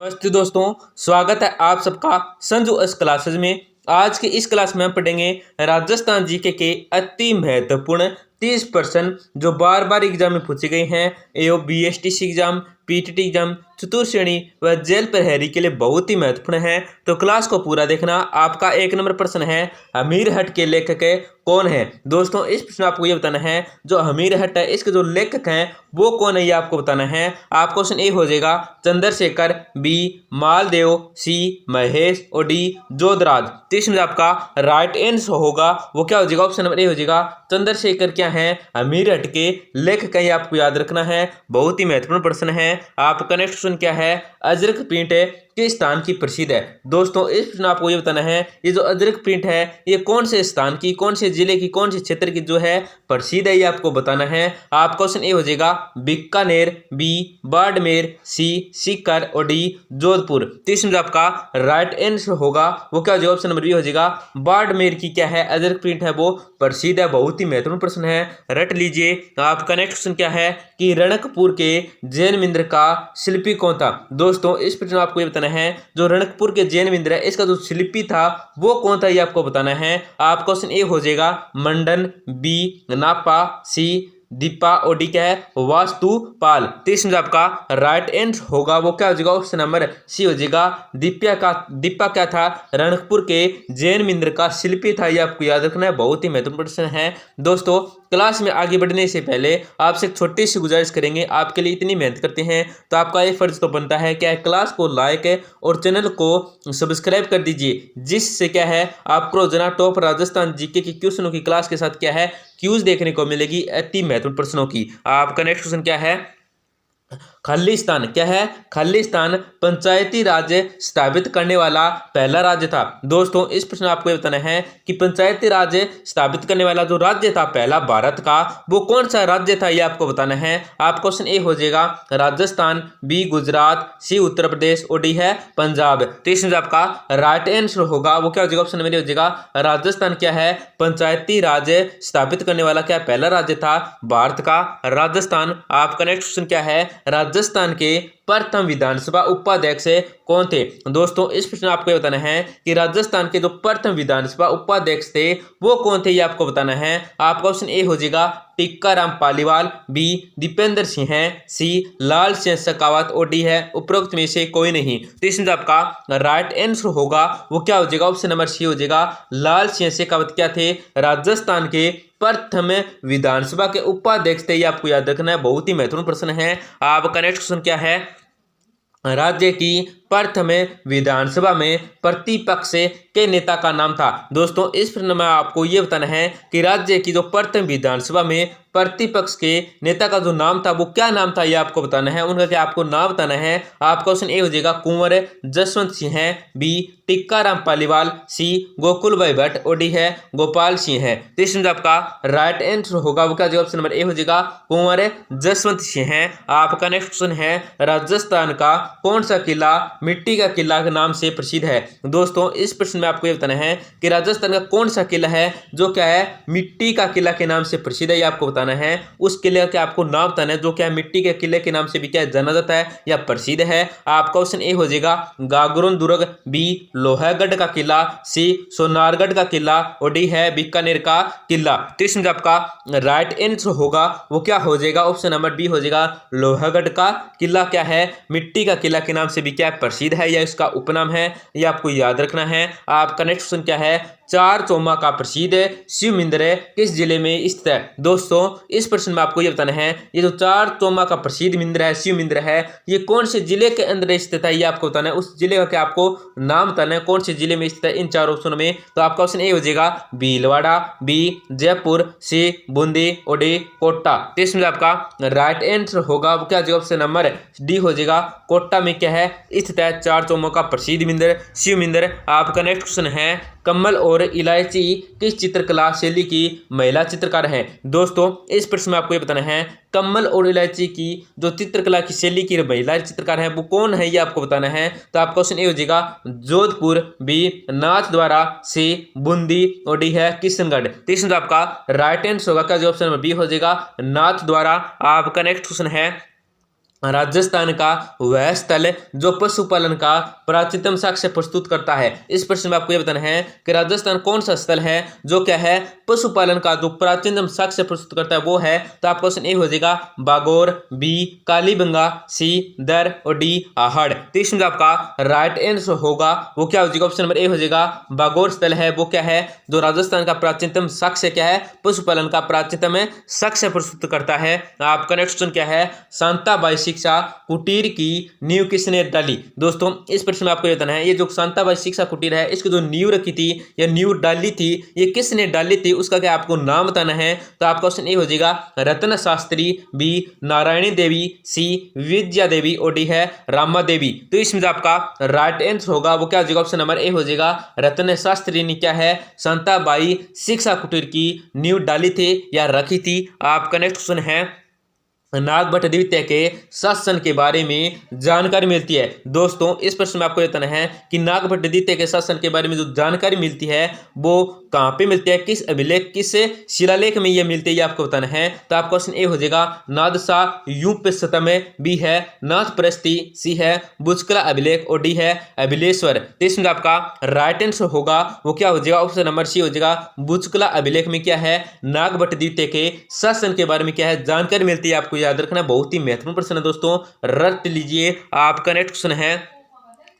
नमस्ते दोस्तों, स्वागत है आप सबका संजू एस क्लासेज में। आज के इस क्लास में हम पढ़ेंगे राजस्थान जीके के अति महत्वपूर्ण 30 प्रश्न जो बार बार एग्जाम में पूछे गए हैं। एओ बीएसटीसी एग्जाम, पीटीटी एग्जाम, चतुर्थ श्रेणी व जेल प्रहरी के लिए बहुत ही महत्वपूर्ण है, तो क्लास को पूरा देखना। आपका 1 नंबर प्रश्न है, हमीर हट के लेखक कौन है। दोस्तों इस प्रश्न में आपको ये बताना है जो हमीर हट है इसके जो लेखक हैं वो कौन है, ये आपको बताना है। आप क्वेश्चन ए हो जाएगा चंद्रशेखर, बी मालदेव, सी महेश और डी जोधराज। तो इसमें आपका राइट आंसर होगा वो क्या हो जाएगा, ऑप्शन नंबर ए हो जाएगा चंद्रशेखर क्या है हमीर हट के लेखक है, ये आपको याद रखना है। बहुत ही महत्वपूर्ण प्रश्न है। आपका नेक्स्ट क्वेश्चन क्या है, अजरक प्रिंट किस स्थान की प्रसिद्ध है। दोस्तों इस प्रश्न आपको ये बताना है ये जो अजरक प्रिंट है ये कौन से स्थान की, कौन से जिले की, कौन से क्षेत्र की जो है प्रसिद्ध है, ये आपको बताना है। आप क्वेश्चन ए हो जाएगा बीकानेर, बी बाड़मेर, सी सीकर और डी जोधपुर। तो इसमें आपका राइट आंसर होगा वो क्या हो जाएगा, ऑप्शन नंबर बी हो जाएगा बाड़मेर की क्या है अजरक प्रिंट है वो प्रसिद्ध है। बहुत ही महत्वपूर्ण प्रश्न है, रट लीजिए। आपका नेक्स्ट क्वेश्चन क्या है कि रणकपुर के जैन मंदिर का शिल्पी कौन था। दोस्तों इस प्रश्न में आपको ये बताना है जो रणकपुर के जैन मंदिर है इसका जो शिल्पी था वो कौन था, ये आपको बताना है। आप क्वेश्चन ए हो जाएगा मंडन, बी नापा, सी दीपा और डी क्या है वास्तुपाल। तो इसमें आपका राइट आंसर होगा वो क्या हो जाएगा, ऑप्शन नंबर सी हो जाएगा दीपा क्या था रणकपुर के जैन मंदिर का शिल्पी था, ये आपको याद रखना है। बहुत ही महत्वपूर्ण प्रश्न है। दोस्तों क्लास में आगे बढ़ने से पहले आपसे एक छोटी सी गुजारिश करेंगे, आपके लिए इतनी मेहनत करते हैं तो आपका ये फर्ज तो बनता है क्या है क्लास को लाइक और चैनल को सब्सक्राइब कर दीजिए, जिससे क्या है आपको रोजाना टॉप राजस्थान जीके की क्वेश्चनों की क्लास के साथ क्या है क्यूज देखने को मिलेगी अति महत्वपूर्ण प्रश्नों की। आपका नेक्स्ट क्वेश्चन क्या है, खालिस्तान क्या है खालिस्तान पंचायती राज स्थापित करने वाला पहला राज्य था। दोस्तों इस प्रश्न में आपको ये बताना है कि पंचायती राज स्थापित करने वाला जो राज्य था पहला भारत का वो कौन सा राज्य था, ये आपको बताना है। आप क्वेश्चन ए हो जाएगा राजस्थान, बी गुजरात, सी उत्तर प्रदेश और डी है पंजाब। तो इसमें आपका राइट आंसर होगा वो क्या हो जाएगा, ऑप्शन नंबर हो जाएगा राजस्थान क्या है पंचायती राज स्थापित करने वाला क्या पहला राज्य था भारत का राजस्थान। आपका नेक्स्ट क्वेश्चन क्या है, राजस्थान के प्रथम विधानसभा उपाध्यक्ष कौन थे। दोस्तों इस प्रश्न में आपको बताना है कि राजस्थान के जो प्रथम विधानसभा उपाध्यक्ष थे वो कौन थे, ये आपको बताना है। आपका ऑप्शन ए हो जाएगा टिक्काराम पालीवाल, बी दीपेंद्र सिंह है, सी लाल सिंह शेखावत और डी है उपरोक्त में से कोई नहीं। तो इसमें आपका राइट आंसर होगा वो क्या हो जाएगा, ऑप्शन नंबर सी हो जाएगा लाल सिंह शेखावत क्या थे राजस्थान के प्रथम विधानसभा के उपाध्यक्ष थे, ये आपको याद रखना है। बहुत ही महत्वपूर्ण प्रश्न है। आपका नेक्स्ट क्वेश्चन क्या है, राज्य की प्रथम विधानसभा में प्रतिपक्ष के नेता का नाम था। दोस्तों इस प्रश्न में आपको यह बताना है कि राज्य की जो प्रथम विधानसभा में प्रतिपक्ष के नेता का जो नाम था वो क्या नाम था, ये आपको बताना है। उनका क्या आपको नाम बताना है। आपका क्वेश्चन ए हो जाएगा कुंवर जसवंत सिंह है, बी टिक्काराम पालीवाल, सी गोकुल भाई भट्ट और डी है गोपाल सिंह है। तो इसमें आपका राइट आंसर होगा वो क्या हो जाएगा, ऑप्शन नंबर ए हो जाएगा कुंवर जसवंत सिंह है। आपका नेक्स्ट क्वेश्चन है राजस्थान का कौन सा किला मिट्टी का किला के नाम से प्रसिद्ध है। दोस्तों इस प्रश्न में आपको यह बताना है कि राजस्थान का कौन सा किला है जो क्या है मिट्टी का किला के नाम से प्रसिद्ध है, ये आपको बताना है। उस किले का आपको नाम बताना है जो क्या मिट्टी के किले के नाम से भी क्या जाना जाता है या प्रसिद्ध है। आपका ऑप्शन ए हो जाएगा गागरोन दुर्ग, बी लोहागढ़ का किला, सी सोनारगढ़ का किला और डी है बीकानेर का किला। तो इसमें आपका राइट आंसर होगा वो क्या हो जाएगा, ऑप्शन नंबर बी हो जाएगा लोहागढ़ का किला क्या है मिट्टी का किला के नाम से भी क्या प्रसिद्ध है या इसका उपनाम है, ये आपको याद रखना है। आपका नेक्स्ट क्वेश्चन क्या है, चार चौमा का प्रसिद्ध शिव मंदिर किस जिले में स्थित है। दोस्तों इस प्रश्न में आपको ये बताना है ये जो चार चौमा का प्रसिद्ध मंदिर है शिव मंदिर है ये कौन से जिले के अंदर स्थित है, ये आपको बताना है। उस जिले का क्या आपको नाम बताना है कौन से जिले में स्थित है इन चार ऑप्शनों में। तो आपका ऑप्शन ए हो जाएगा भीलवाड़ा, बी जयपुर, सी बूंदी और डी कोटा। तो इसमें आपका राइट आंसर होगा वो क्या हो जाएगा, ऑप्शन नंबर डी हो जाएगा कोटा में क्या है स्थित है चार चौमा का प्रसिद्ध मंदिर शिव मंदिर। आपका नेक्स्ट क्वेश्चन है कमल और इलायची किस चित्रकला शैली की महिला चित्रकार है। दोस्तों इस प्रश्न में आपको ये बताना है कमल और इलायची की जो चित्रकला की शैली की महिला चित्रकार है वो कौन है, ये आपको बताना है। तो आपका क्वेश्चन ए हो जाएगा जोधपुर, बी नाथ द्वारा, सी बूंदी और डी है किशनगढ़। तो इसमें आपका राइट आंसर होगा क्या, जो ऑप्शन नंबर बी हो जाएगा नाथ द्वारा। आपका नेक्स्ट क्वेश्चन है राजस्थान का वह स्थल जो पशुपालन का प्राचीनतम साक्ष्य प्रस्तुत करता है। इस प्रश्न में आपको यह बताना है कि राजस्थान कौन सा स्थल है जो क्या है पशुपालन का जो प्राचीनतम साक्ष्य प्रस्तुत करता है वो है। तो आपका क्वेश्चन ए हो जाएगा बागोर, बी कालीबंगा, सी दर और डी आहड़। तो इसमें आपका राइट आंसर होगा वो क्या हो जाएगा, ऑप्शन नंबर ए हो जाएगा बागोर स्थल है वो क्या है जो राजस्थान का प्राचीनतम साक्ष्य क्या है पशुपालन का प्राचीनतम साक्ष्य प्रस्तुत करता है। आपका नेक्स्ट क्वेश्चन क्या है, शांताबाई शिक्षा कुटीर की नींव किसने डाली। दोस्तों इस प्रश्न में आपको ये बताना है ये जो शांताबाई शिक्षा कुटीर है इसकी जो नींव रखी थी या नींव डाली थी ये किसने डाली थी उसका क्या आपको नाम बताना है। तो आपका क्वेश्चन ये हो जाएगा रत्न शास्त्री, बी नारायणी देवी, सी विद्या देवी और डी है रामा देवी। तो इसमें आपका राइट आंसर होगा वो क्या हो जाएगा, ऑप्शन नंबर ए हो जाएगा रत्न शास्त्री ने क्या है शांताबाई शिक्षा कुटीर की नींव डाली थी या रखी थी। आपका नेक्स्ट क्वेश्चन है नागभट्ट द्वितीय के शासन के बारे में जानकारी मिलती है। दोस्तों इस प्रश्न में आपको बताना है कि नागभट्ट द्वितीय के शासन के बारे में जो जानकारी मिलती है वो कहाँ पे मिलती है, किस अभिलेख किस शिलालेख में ये मिलती है ये आपको बताना है। तो आपका क्वेश्चन ए हो जाएगा नादशाह यूप शतम, बी है नाथ प्रस्ती, सी है बुचकला अभिलेख और डी है अभिलेश्वर। तो इसमें आपका राइट आंसर होगा वो क्या हो जाएगा, ऑप्शन नंबर सी हो जाएगा बुचकला अभिलेख में क्या है नागभट्ट द्वितीय के शासन के बारे में क्या है जानकारी मिलती है। आपको याद रखना बहुत ही महत्वपूर्ण प्रश्न है दोस्तों, रट लीजिए। आपका नेक्स्ट क्वेश्चन है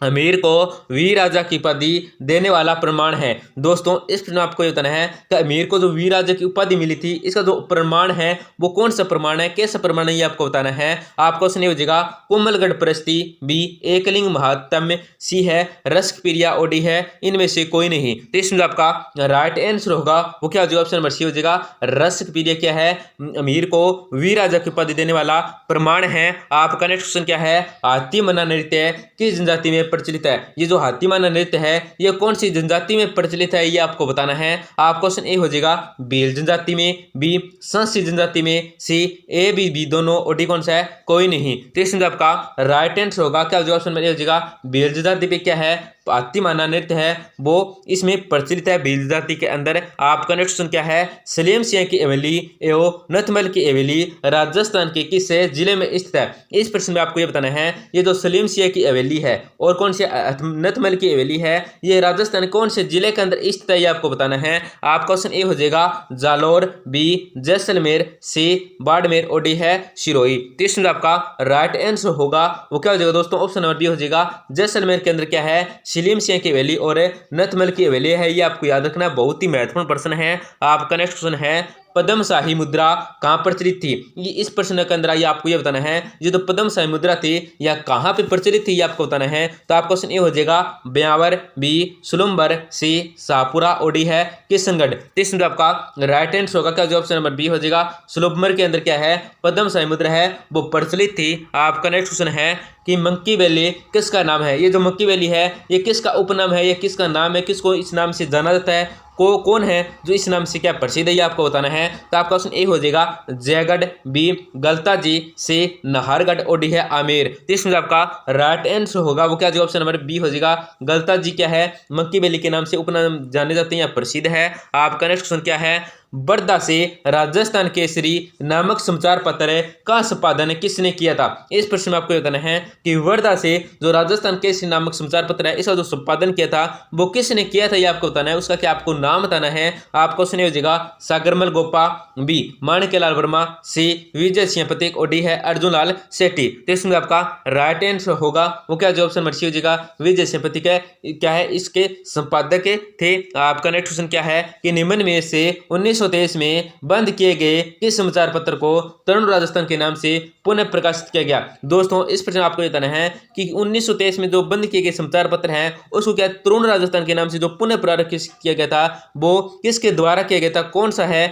अमीर को वीर राजा की उपाधि देने वाला प्रमाण है। दोस्तों इस प्रश्न में आपको ये बताना है कि अमीर को जो वीर राजा की उपाधि मिली थी इसका जो प्रमाण है वो कौन सा प्रमाण है, कैसा प्रमाण है ये आपको बताना है। आपको क्वेश्चन हो जाएगा कोमलगढ़ प्रस्ती, बी एकलिंग महात्म्य, सी है रस्कप्रिया और डी है इनमें से कोई नहीं। तो इसमें आपका राइट आंसर होगा वो क्या हो जाएगा, ऑप्शन नंबर सी हो जाएगा रस्कप्रिया क्या है अमीर को वीर राजा की उपाधि देने वाला प्रमाण है। आपका नेक्स्ट क्वेश्चन क्या है हाथी मना नृत्य किस जनजाति में प्रचलित है। ये जो हाथीमाना नृत्य है ये कौन सी जनजाति में प्रचलित है ये आपको बताना है। आप क्वेश्चन ए हो जाएगा भील जनजाति में, बी संसी जनजाति में, सी ए बी दोनों और डी कौन सा है कोई नहीं। तो इसमें आपका राइट आंसर होगा क्या हो जाएगा, ऑप्शन में ए हो जाएगा भील जनजाति पे क्या है हाथीमाना नृत्य है वो इसमें प्रचलित है भील जाति के अंदर। आपका नेक्स्ट क्वेश्चन क्या है सलीम सिंह की हवेली एवं नथमल की हवेली राजस्थान के किस जिले में स्थित है। इस प्रश्न में आपको ये बताना है ये जो सलीम सिंह की हवेली है और कौन से नथमल की हवेली है ये राजस्थान कौन से जिले के अंदर स्थित है ये आपको बताना है। आपका क्वेश्चन ए हो जाएगा जालौर, बी जैसलमेर, सी बाड़मेर और डी है सिरोही। तो इसमें आपका राइट आंसर होगा वो क्या हो जाएगा दोस्तों, ऑप्शन नंबर बी हो जाएगा जैसलमेर के अंदर क्या है सलीम सिंह की हवेली और नथमल की हवेली है। ये आपको याद रखना बहुत ही महत्वपूर्ण प्रश्न है। आपका नेक्स्ट क्वेश्चन है पद्मशाही मुद्रा कहाँ प्रचलित थी। ये इस प्रश्न के अंदर ये आपको ये बताना है ये तो पद्मशाही मुद्रा थी या कहाँ पे प्रचलित थी ये आपको बताना है। तो आपका क्वेश्चन ये हो जाएगा ब्यावर, बी सुलम्बर, सी शाहपुरा और डी है किशनगढ़। तो इसमें आपका राइट आंसर होगा क्या, जो ऑप्शन नंबर बी हो जाएगा सुलम्बर के अंदर क्या है पद्मशाही मुद्रा है वो प्रचलित थी। आपका नेक्स्ट क्वेश्चन है कि मंकी वैली किसका नाम है। ये जो मंकी वैली है ये किसका उपनाम है, ये किसका नाम है, किसको इस नाम से जाना जाता है, कौन है जो इस नाम से क्या प्रसिद्ध है ये आपको बताना है। तो आपका ऑप्शन ए हो जाएगा जयगढ़, बी गलताजी, सी नाहरगढ़ और डी है आमेर। तो इसमें आपका राइट आंसर होगा वो क्या जो ऑप्शन नंबर बी हो जाएगा गलताजी क्या है मंकी वैली के नाम से उपनाम जाने जाते हैं या प्रसिद्ध है। आपका नेक्स्ट क्वेश्चन क्या है बड़दा से राजस्थान केसरी नामक समाचार पत्र का संपादन किसने किया था। इस प्रश्न में आपको बताना है कि बड़दा से जो राजस्थान केसरी नामक समाचार पत्र है इसका जो संपादन किया था वो किसने किया था ये आपको बताना है, उसका क्या आपको नाम बताना है। आपको सुनिए हो जाएगा सागरमल गोपा, बी माणिक्यलाल वर्मा, सी विजय सिंह पथिक और डी है अर्जुन लाल सेठी। तो इसमें आपका राइट आंसर होगा वो क्या जो ऑप्शन नंबर सी हो जाएगा विजय सिंह पथिक है क्या है इसके संपादक थे। आपका नेक्स्ट क्वेश्चन क्या है कि निम्न में से 1923 में बंद किए गए किस समाचार पत्र को तरुण राजस्थान के नाम से पुनः प्रकाशित किया गया। दोस्तों इस प्रश्न आपको बताना है कि 1923 में जो बंद किए गए समाचार पत्र हैं उसको क्या तरुण राजस्थान के नाम से जो पुनः प्रकाशित किया गया था वो किसके द्वारा किया गया था, कौन सा है,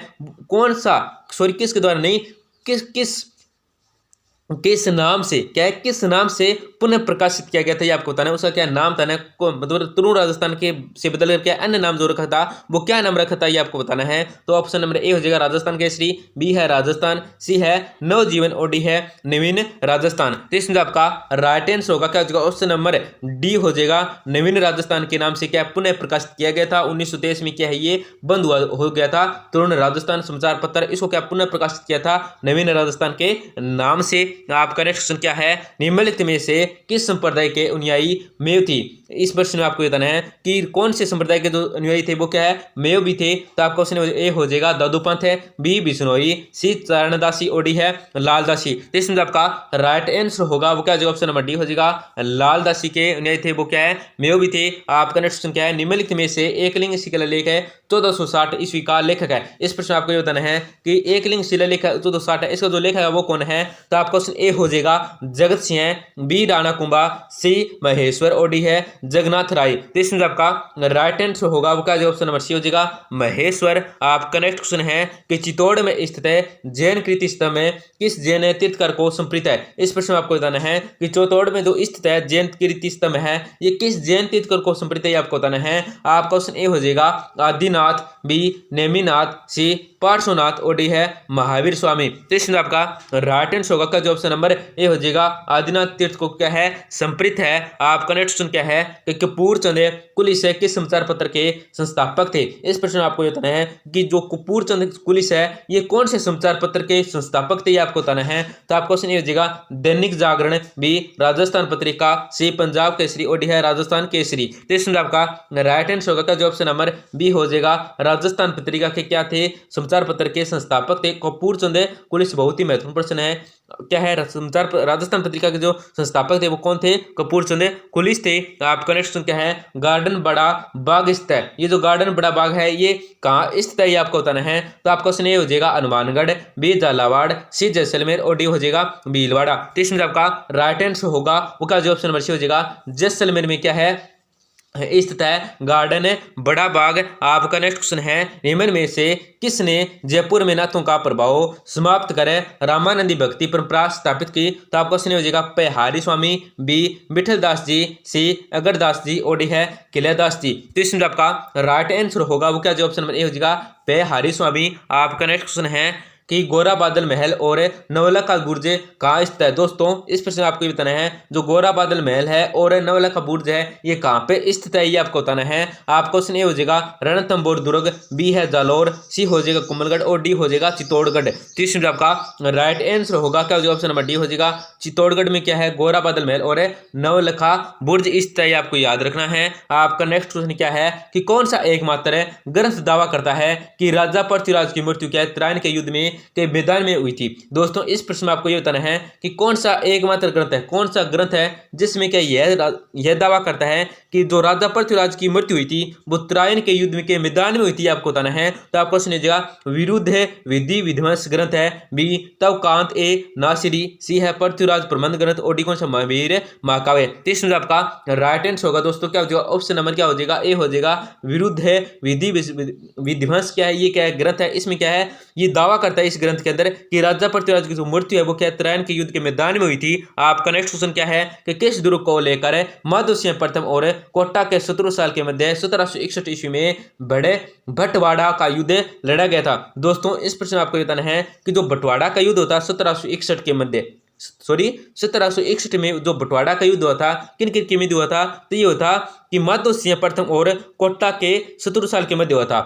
किसके द्वारा नहीं, किस नाम से क्या है, किस नाम से पुनः प्रकाशित किया गया था ये आपको बताना है। उसका क्या नाम था ना, मतलब तरुण राजस्थान के से बदल कर क्या अन्य नाम जो रखा था वो क्या नाम रखा था ये आपको बताना है। तो ऑप्शन नंबर ए हो जाएगा राजस्थान केसरी, बी है राजस्थान, सी है नवजीवन और डी है नवीन राजस्थान। तो इसमें आपका राइट आंसर होगा क्या हो जाएगा, ऑप्शन नंबर डी हो जाएगा नवीन राजस्थान के नाम से क्या पुनः प्रकाशित किया गया था। 1923 में क्या है ये बंद हो गया था तरुण राजस्थान समाचार पत्र, इसको क्या पुनः प्रकाशित किया था नवीन राजस्थान के नाम से। आपका नेक्स्ट क्वेश्चन क्या है, निम्नलिखित में से किस संप्रदाय के अनुयायी मेव थी। इस प्रश्न में आपको बताना है कि कौन से संप्रदाय के जो अनुयायी थे वो क्या है, मेव भी थे। तो आपका क्वेश्चन ए हो जाएगा दादू पंथ है, बी बिश्नोई, सी चरणदासी ओडी है, लालदासी। तो इसमें आपका राइट आंसर होगा वो क्या जो ऑप्शन नंबर डी हो जाएगा, लालदासी के अनुयायी थे वो क्या है, मेव भी थे। आपका नेक्स्ट क्वेश्चन क्या है, निम्नलिखित में से एकलिंग शिलालेख है 1460 ईस्वी का लेखक है। इस प्रश्न आपको ये बताना है कि एकलिंग शिलालेख 1460 है, इसका जो लेखक है वो कौन है। तो आपका क्वेश्चन ए हो जाएगा जगत सिंह, बी राणा कुंभा, सी महेश्वर ओडी है, जगन्नाथ राय। तो इसमें आपका राइट आंसर होगा वो क्या जो ऑप्शन नंबर सी हो जाएगा, महेश्वर। आपका नेक्स्ट क्वेश्चन है कि चित्तौड़ में स्थित है जैन कीर्ति स्तंभ में किस जैन तीर्थकर को समर्पित है। इस प्रश्न में आपको बताना है कि चित्तौड़ में जो स्थित है जैन कीर्ति स्तंभ है ये किस जैन तीर्थकर को समर्पित है, आपको बताना है। आपका क्वेश्चन ए हो जाएगा आदिनाथ, बी नेमिनाथ, सी पार्श्वनाथ ओडी है, महावीर स्वामी। तो इसमें आपका राइट आंसर होगा का जो ऑप्शन नंबर ए हो जाएगा, आदिनाथ तीर्थ को क्या है, संप्रीत है। आपका नेक्स्ट क्वेश्चन क्या है कि कपूर चंद कुलिस है किस समाचार पत्र के संस्थापक थे। इस प्रश्न में आपको बताना है कि जो कपूर चंद कुलिस है ये कौन से समाचार पत्र के संस्थापक थे, आपको बताना है। तो आपका क्वेश्चन ये हो जाएगा दैनिक जागरण, बी राजस्थान पत्रिका, सी पंजाब केसरी ओडी है, राजस्थान केसरी। तो इसमें आपका राइट आंसर होगा का जो ऑप्शन नंबर बी हो जाएगा, राजस्थान पत्रिका के क्या थे, समाचार पत्र के संस्थापक थे कपूर चंद कुलिस। बहुत ही महत्वपूर्ण प्रश्न है, क्या है समाचार राजस्थान पत्रिका के जो संस्थापक थे वो कौन थे, कपूर चंद कुलिस थे। आपका नेक्स्ट क्या है, गार्डन बड़ा बाग स्थित है, ये जो गार्डन बड़ा बाग है ये कहाँ स्थित है, ये आपको बताना है। तो आपका क्वेश्चन ये हो जाएगा हनुमानगढ़, बी झालावाड़, सी जैसलमेर और डी हो जाएगा भीलवाड़ा। तो इसमें आपका राइट आंसर होगा वो क्या जो ऑप्शन नंबर सी हो जाएगा, जैसलमेर में क्या है स्थित है गार्डन बड़ा बाग। आपका नेक्स्ट क्वेश्चन है निम्न में से किसने जयपुर में नाथों का प्रभाव समाप्त कर रामानंदी भक्ति परंपरा स्थापित की। तो आपका क्वेश्चन हो जाएगा पहारी स्वामी, बी विठल दास जी, सी अगरदास जी और डी है किलेदास जी। तो इसमें आपका राइट आंसर होगा वो क्या जो ऑप्शन नंबर ए हो जाएगा, पहारी स्वामी। आपका नेक्स्ट क्वेश्चन है कि गोरा बादल महल और नवलखा बुर्ज कहाँ स्थित है। दोस्तों इस प्रश्न में आपको ये बताना है जो गोरा बादल महल है और नवलखा बुर्ज है ये कहाँ पे स्थित है, ये आपको बताना है। आपका क्वेश्चन ये हो जाएगा रणथंभौर दुर्ग, बी है जालौर, सी हो जाएगा कुंभलगढ़ और डी हो जाएगा चित्तौड़गढ़। तो इसमें आपका राइट आंसर होगा क्या ऑप्शन नंबर डी हो जाएगा, चित्तौड़गढ़ में क्या है गोरा बादल महल और नवलखा बुर्ज स्थित है, आपको याद रखना है। आपका नेक्स्ट क्वेश्चन क्या है कि कौन सा एकमात्र ग्रंथ दावा करता है कि राजा पृथ्वीराज की मृत्यु क्या है त्रायण के युद्ध में के मैदान में हुई थी। दोस्तों इस प्रश्न में आपको यह बताना है कि कौन सा एकमात्र ग्रंथ है, कौन सा ग्रंथ है जिसमें क्या यह दावा करता है कि जो राजा पृथ्वीराज की मृत्यु हुई थी वो त्रायण के युद्ध के मैदान में हुई थी, आपको बताना है। तो आपको सुनिएगा विरुद्ध है विधि विध्वंस ग्रंथ है, बी तब कांत ए नासिरी, सी है पृथ्वीराज प्रबंध ग्रंथ और डी कौन सा महावीर महाकाव्य। तो इसमें आपका राइट आंसर होगा दोस्तों क्या हो जाएगा, ऑप्शन नंबर क्या हो जाएगा, ए हो जाएगा विरुद्ध है विधि विध्वंस क्या है, ये क्या है ग्रंथ है। इसमें क्या है ये दावा करता है इस ग्रंथ के अंदर कि राजा पृथ्वीराज की जो मृत्यु है वो क्या त्रायण के युद्ध के मैदान में हुई थी। आपका नेक्स्ट क्वेश्चन क्या है कि किस दुर्ग को लेकर माधव सिंह प्रथम और कोटा के 17 साल के मध्य 1761 ईस्वी में बड़े भटवाड़ा का युद्ध लड़ा गया था। दोस्तों इस प्रश्न में आपको बताना है कि जो बटवाड़ा का युद्ध होता है 1761 के मध्य 1761 में जो बटवाड़ा का युद्ध हुआ था किन किन के मध्य हुआ था, तो ये होता कि माधव सिंह प्रथम और कोटा के 17 साल के मध्य हुआ था।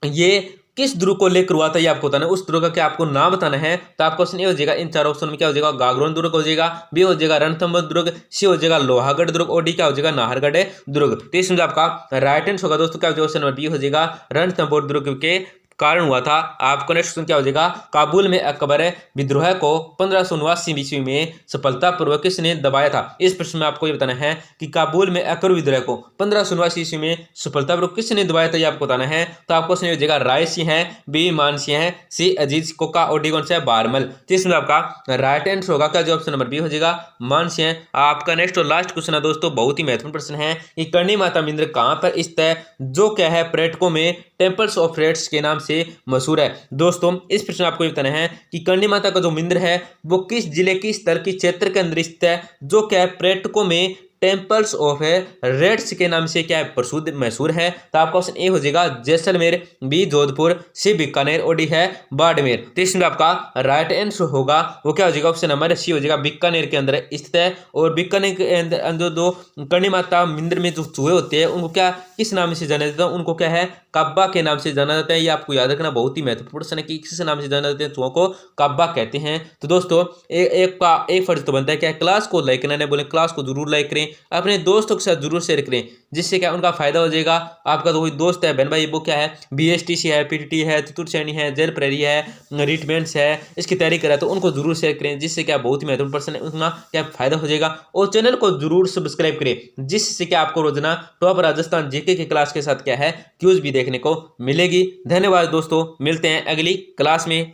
ये किस दुर्ग को लेकर हुआ था ये आपको बताना है, उस दुर्ग का क्या आपको नाम बताना है। तो आपका क्वेश्चन ये हो जाएगा इन चार ऑप्शन में क्या हो जाएगा, गागरोन दुर्ग हो जाएगा, बी हो जाएगा रणथंभौर दुर्ग, सी हो जाएगा लोहागढ़ दुर्ग और डी क्या हो जाएगा नाहरगढ़ दुर्ग। तो इसमें आपका राइट आंसर होगा दोस्तों क्या हो जाएगा, ऑप्शन नंबर बी हो जाएगा रणथंभौर दुर्ग के कारण हुआ था। आपको नेक्स्ट क्वेश्चन क्या हो जाएगा, काबुल में अकबर विद्रोह को 1579 ईस्वी में सफलतापूर्वक किसने दबाया था। इस प्रश्न में आपको ये बताना है कि काबुल में अकबर विद्रोह को 1579 ईस्वी में सफलतापूर्वक किसने दबाया था, ये आपको बताना है। तो आपको क्वेश्चन हो जाएगा राय सिंह है, बी मान सिंह है, सी अजीत कोका और डी कौन सा है बारमल। तो इसमें आपका राइट आंसर होगा क्या, जो ऑप्शन नंबर बी हो जाएगा मान सिंह। आपका नेक्स्ट और लास्ट क्वेश्चन है दोस्तों बहुत ही महत्वपूर्ण प्रश्न है कि करणी माता मंदिर कहाँ पर स्थित है, जो क्या है पर्यटकों में टेम्पल्स ऑफ रेड्स के नाम से मशहूर है। दोस्तों इस प्रश्न आपको ये बताना है कि करणी माता का जो मंदिर है वो किस जिले की स्तर की क्षेत्र के अंदर स्थित है, जो क्या पर्यटकों में टेम्पल्स ऑफ रेड्स के नाम से क्या है प्रसिद्ध मशहूर है। तो आपका ऑप्शन ए हो जाएगा जैसलमेर, बी जोधपुर, सी बीकानेर और डी है बाड़मेर। तो इसमें आपका राइट आंसर होगा वो क्या हो जाएगा, ऑप्शन नंबर सी हो जाएगा, बीकानेर के अंदर स्थित है। और बीकानेर के अंदर दो करणी माता मंदिर में जो चूहे होते हैं उनको क्या किस नाम से जाना जाता है, उनको क्या है काबा के नाम से जाना जाता है। ये आपको याद रखना बहुत ही महत्वपूर्ण प्रश्न है कि किस नाम से जाना जाते हैं चूहों को, काबा कहते हैं। तो दोस्तों एक फर्ज तो बनता है क्या, क्लास को लाइक करना, बोले क्लास को जरूर लाइक करें, अपने दोस्तों के साथ जरूर शेयर करें, जिससे क्या उनका फायदा हो जाएगा। आपका तो कोई दोस्त है बहन भाई वो क्या है BSTC है, PTT है, चतुर्थ श्रेणी है, जेल प्रहरी है, रिटमेंट्स है, इसकी तैयारी करा तो उनको जरूर शेयर करें, जिससे क्या बहुत ही महत्वपूर्ण प्रश्न है उनका क्या फायदा हो जाएगा। और चैनल को जरूर सब्सक्राइब करें, जिससे क्या आपको रोजाना टॉप राजस्थान जीके की क्लास के साथ क्या है क्यूज भी देखने को मिलेगी। धन्यवाद दोस्तों, मिलते हैं अगली क्लास में।